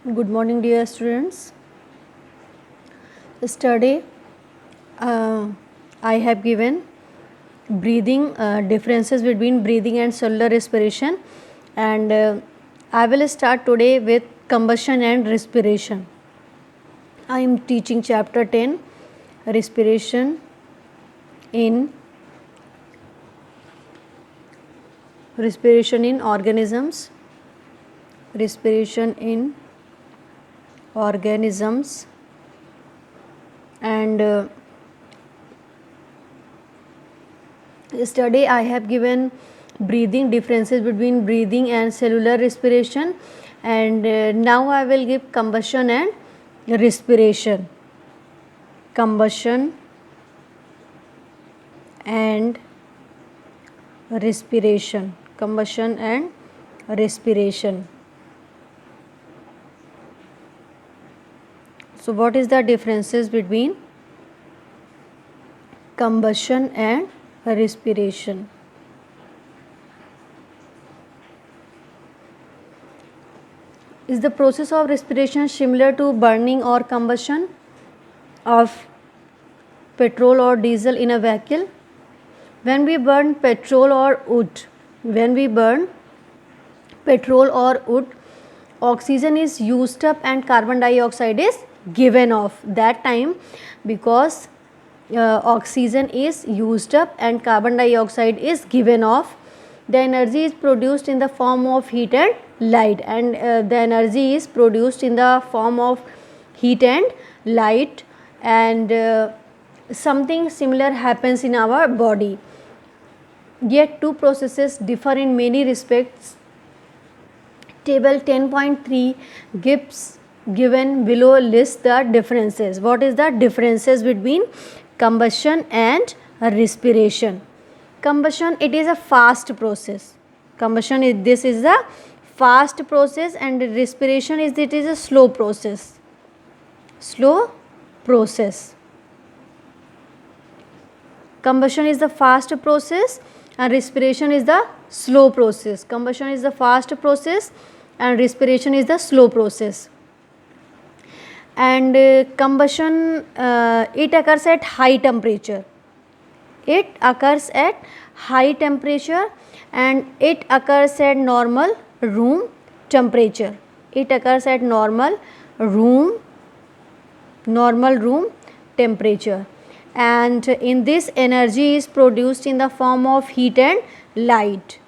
Good morning, dear students. Yesterday, I have given breathing differences between breathing and cellular respiration, and I will start today with combustion and respiration. I am teaching chapter 10, respiration in organisms. Respiration in organisms. And yesterday I have given breathing differences between breathing and cellular respiration, and now I will give combustion and respiration. Combustion and respiration. Combustion and respiration. So what is the differences between combustion and respiration? Is the process of respiration similar to burning or combustion of petrol or diesel in a vehicle? When we burn petrol or wood, oxygen is used up and carbon dioxide is given off. That time, because oxygen is used up and carbon dioxide is given off, the energy is produced in the form of heat and light, and the energy is produced in the form of heat and light, and something similar happens in our body. Yet two processes differ in many respects. Table 10.3 given below lists the differences. What is the differences between combustion and respiration? Combustion, it is a fast process. This is a fast process, and respiration is a slow process. Combustion is the fast process and respiration is the slow process. Combustion is the fast process and respiration is the slow process. And combustion, it occurs at high temperature. And it occurs at normal room temperature. And in this, energy is produced in the form of heat and light.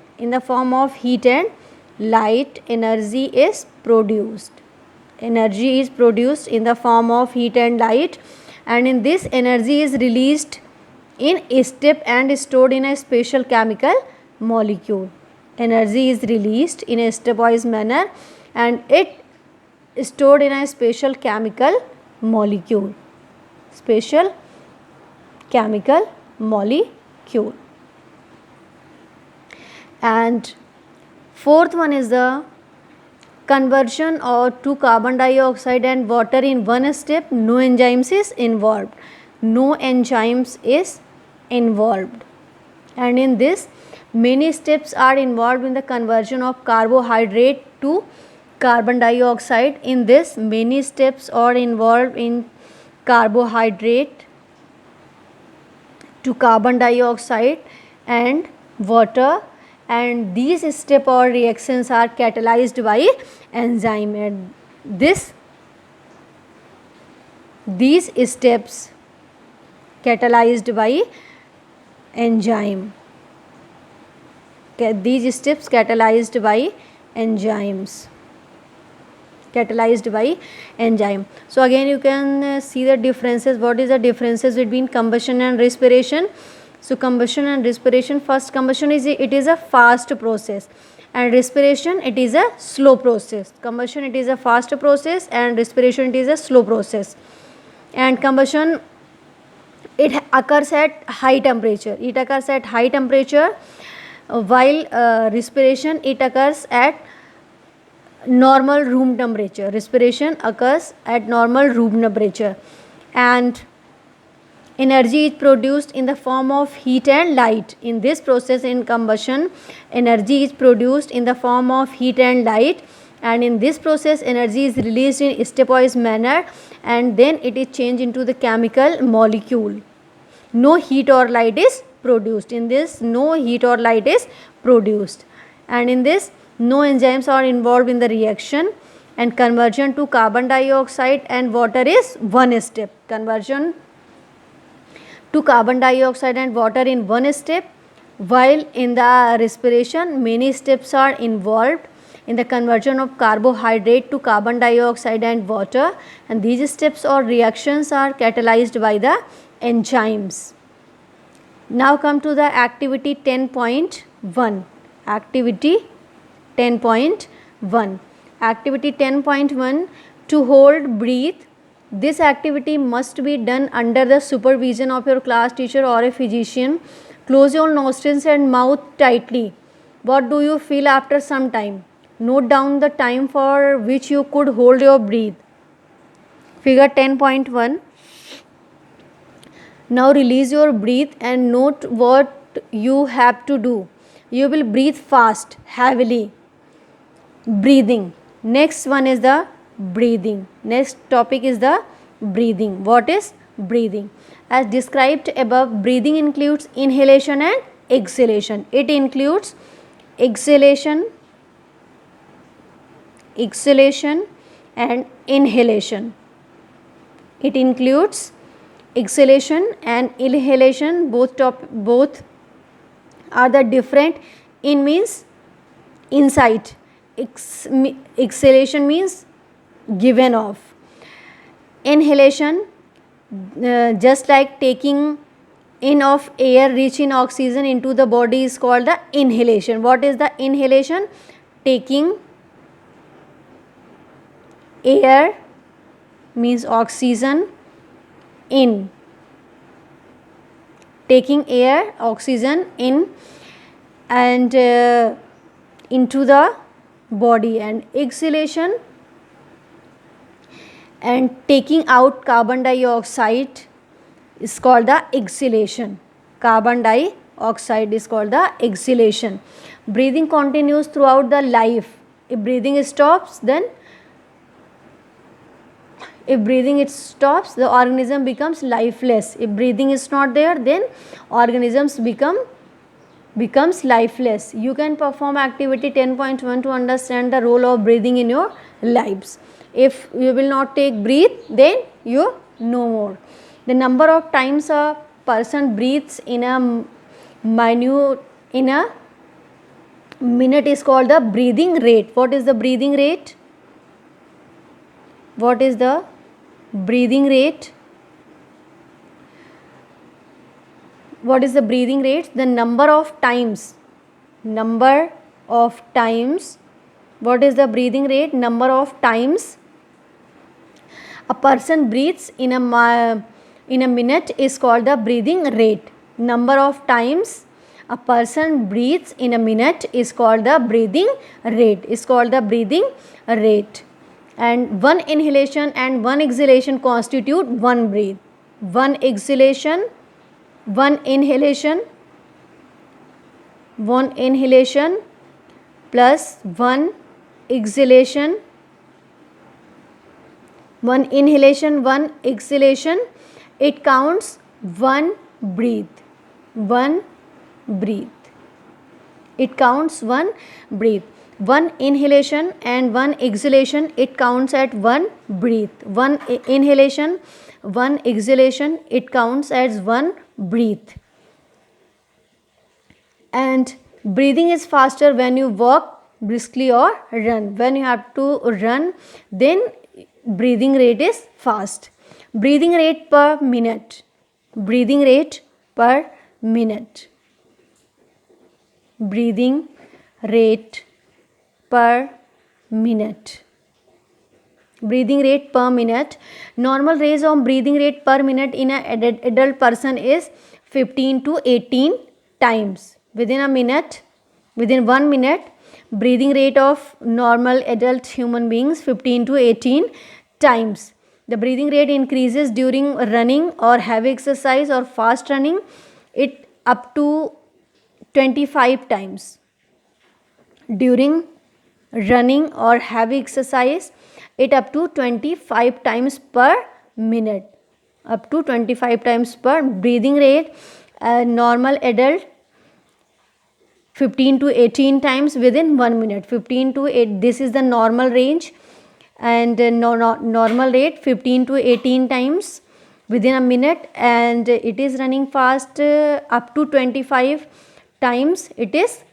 Energy is produced in the form of heat and light, and in this, energy is released in a step and stored in a special chemical molecule. Energy is released in a stepwise manner and it is stored in a special chemical molecule. And fourth one is the conversion to carbon dioxide and water in one step. No enzymes is involved. And in this, many steps are involved in the conversion of carbohydrate to carbon dioxide. In this, many steps are involved in carbohydrate to carbon dioxide and water, and these step or reactions are catalyzed by enzyme, and these steps catalyzed by enzyme. So again you can see the differences. What is the differences between combustion and respiration? So combustion and respiration, first, combustion is a fast process and respiration, it is a slow process. Combustion, it is a fast process and respiration, it is a slow process. And combustion, it occurs at high temperature. While respiration, it occurs at normal room temperature. And energy is produced in the form of heat and light. In this process, in combustion, energy is produced in the form of heat and light, and in this process energy is released in stepwise manner and then it is changed into the chemical molecule. No heat or light is produced. In this, no heat or light is produced, and in this no enzymes are involved in the reaction, and conversion to carbon dioxide and water is one step. Conversion to carbon dioxide and water in one step, while in the respiration many steps are involved in the conversion of carbohydrate to carbon dioxide and water, and these steps or reactions are catalyzed by the enzymes. Now come to the activity 10.1. Activity 10.1. Activity 10.1, to hold breathe. This activity must be done under the supervision of your class teacher or a physician. Close your nostrils and mouth tightly. What do you feel after some time? Note down the time for which you could hold your breath. Figure 10.1. Now release your breath and note what you have to do. You will breathe fast, heavily. Breathing. Next one is the breathing. Next topic is the breathing. What is breathing? As described above, breathing includes inhalation and exhalation. It includes exhalation and inhalation. It includes exhalation and inhalation. Both are the different. In means inside. Exhalation means given off. Inhalation, just like taking in of air rich in oxygen into the body, is called the inhalation. What is the inhalation? Taking air means oxygen in. Taking air, oxygen in and into the body, and exhalation and taking out carbon dioxide is called the exhalation. Carbon dioxide is called the exhalation. Breathing continues throughout the life. If breathing stops, the organism becomes lifeless. If breathing is not there, then organisms becomes lifeless. You can perform activity 10.1 to understand the role of breathing in your lives. If you will not take breathe, then you no more. The number of times a person breathes in a minute is called the breathing rate. What is the breathing rate? What is the breathing rate? What is the breathing rate? The number of times. What is the breathing rate? Number of times a person breathes in a minute is called the breathing rate. Number of times a person breathes in a minute is called the breathing rate. And one inhalation and one exhalation constitute one breath. One inhalation plus one exhalation, it counts one breath. It counts one breath. One inhalation and one exhalation, it counts at one breath. One inhalation, one exhalation, it counts as one breath. And breathing is faster when you walk briskly or run. When you have to run, then breathing rate is fast. Breathing rate per minute. Breathing rate per minute. Breathing rate per minute. Breathing rate per minute. Normal range of breathing rate per minute in an adult person is 15 to 18 times. Within 1 minute, breathing rate of normal adult human beings 15 to 18 times. The breathing rate increases during running or heavy exercise or fast running, it up to 25 times. During running or heavy exercise, it up to 25 times per minute, up to 25 times per. Breathing rate, a normal adult 15 to 18 times within 1 minute. 15 to 8, this is the normal range, and normal rate 15 to 18 times within a minute, and it is running fast up to 25 times. It is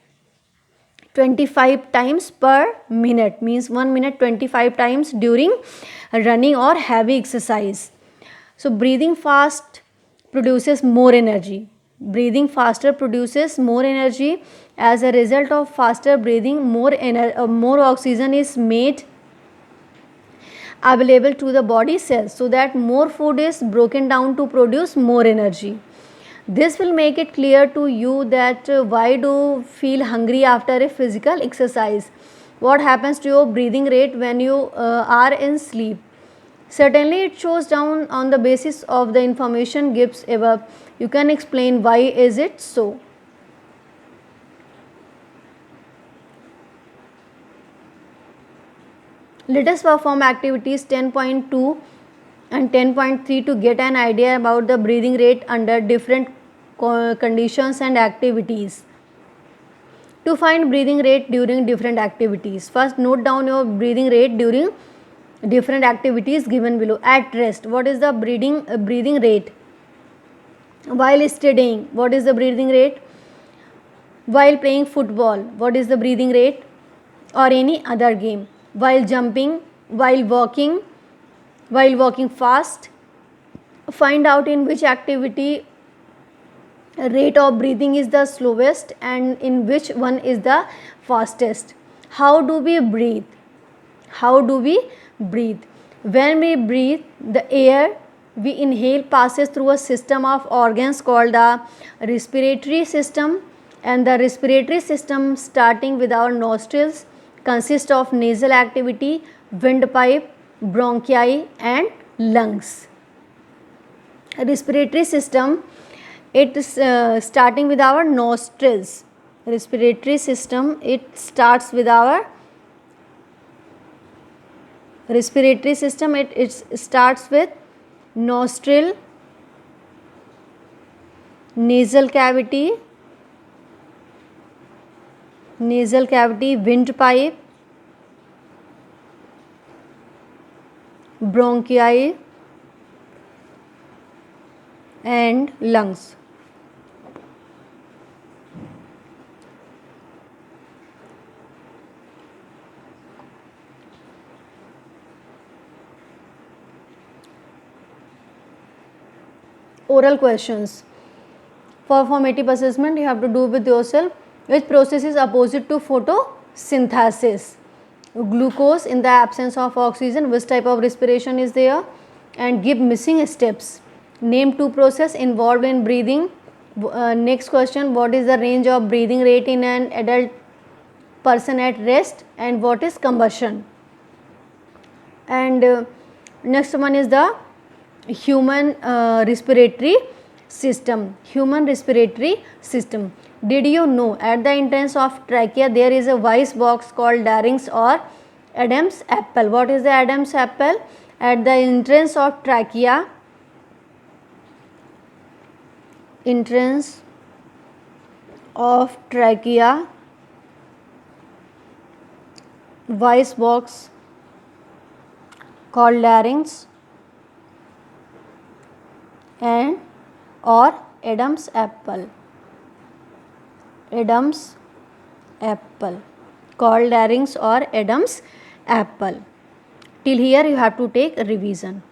25 times per minute, means 1 minute 25 times during running or heavy exercise. So breathing fast produces more energy. Breathing faster produces more energy. As a result of faster breathing, more oxygen is made available to the body cells, so that more food is broken down to produce more energy. This will make it clear to you that why do you feel hungry after a physical exercise. What happens to your breathing rate when you are in sleep? Certainly it shows down on the basis of the information given above. You can explain why is it so. Let us perform activities 10.2 and 10.3 to get an idea about the breathing rate under different conditions and activities. To find breathing rate during different activities, first note down your breathing rate during different activities given below. At rest, what is the breathing rate? While studying, what is the breathing rate? While playing football, what is the breathing rate? Or any other game. While jumping, while walking fast. Find out in which activity rate of breathing is the slowest and in which one is the fastest. How do we breathe? When we breathe, the air we inhale passes through a system of organs called the respiratory system, and the respiratory system, starting with our nostrils, consists of nasal cavity, windpipe, bronchi and lungs. Respiratory system, it is starting with our nostrils. Respiratory system, it starts with our respiratory system, it starts with nostril, nasal cavity, windpipe, bronchi and lungs. Oral questions. For formative assessment, you have to do with yourself. Which process is opposite to photosynthesis? Glucose in the absence of oxygen. Which type of respiration is there? And give missing steps. Name two processes involved in breathing. Next question, what is the range of breathing rate in an adult person at rest, and what is combustion? And next one is the human respiratory system. Did you know at the entrance of trachea there is a voice box called larynx or Adam's apple? What is the Adam's apple? At the entrance of trachea, voice box called larynx and or Adam's apple. Called larynx or Adam's apple. Till here you have to take a revision.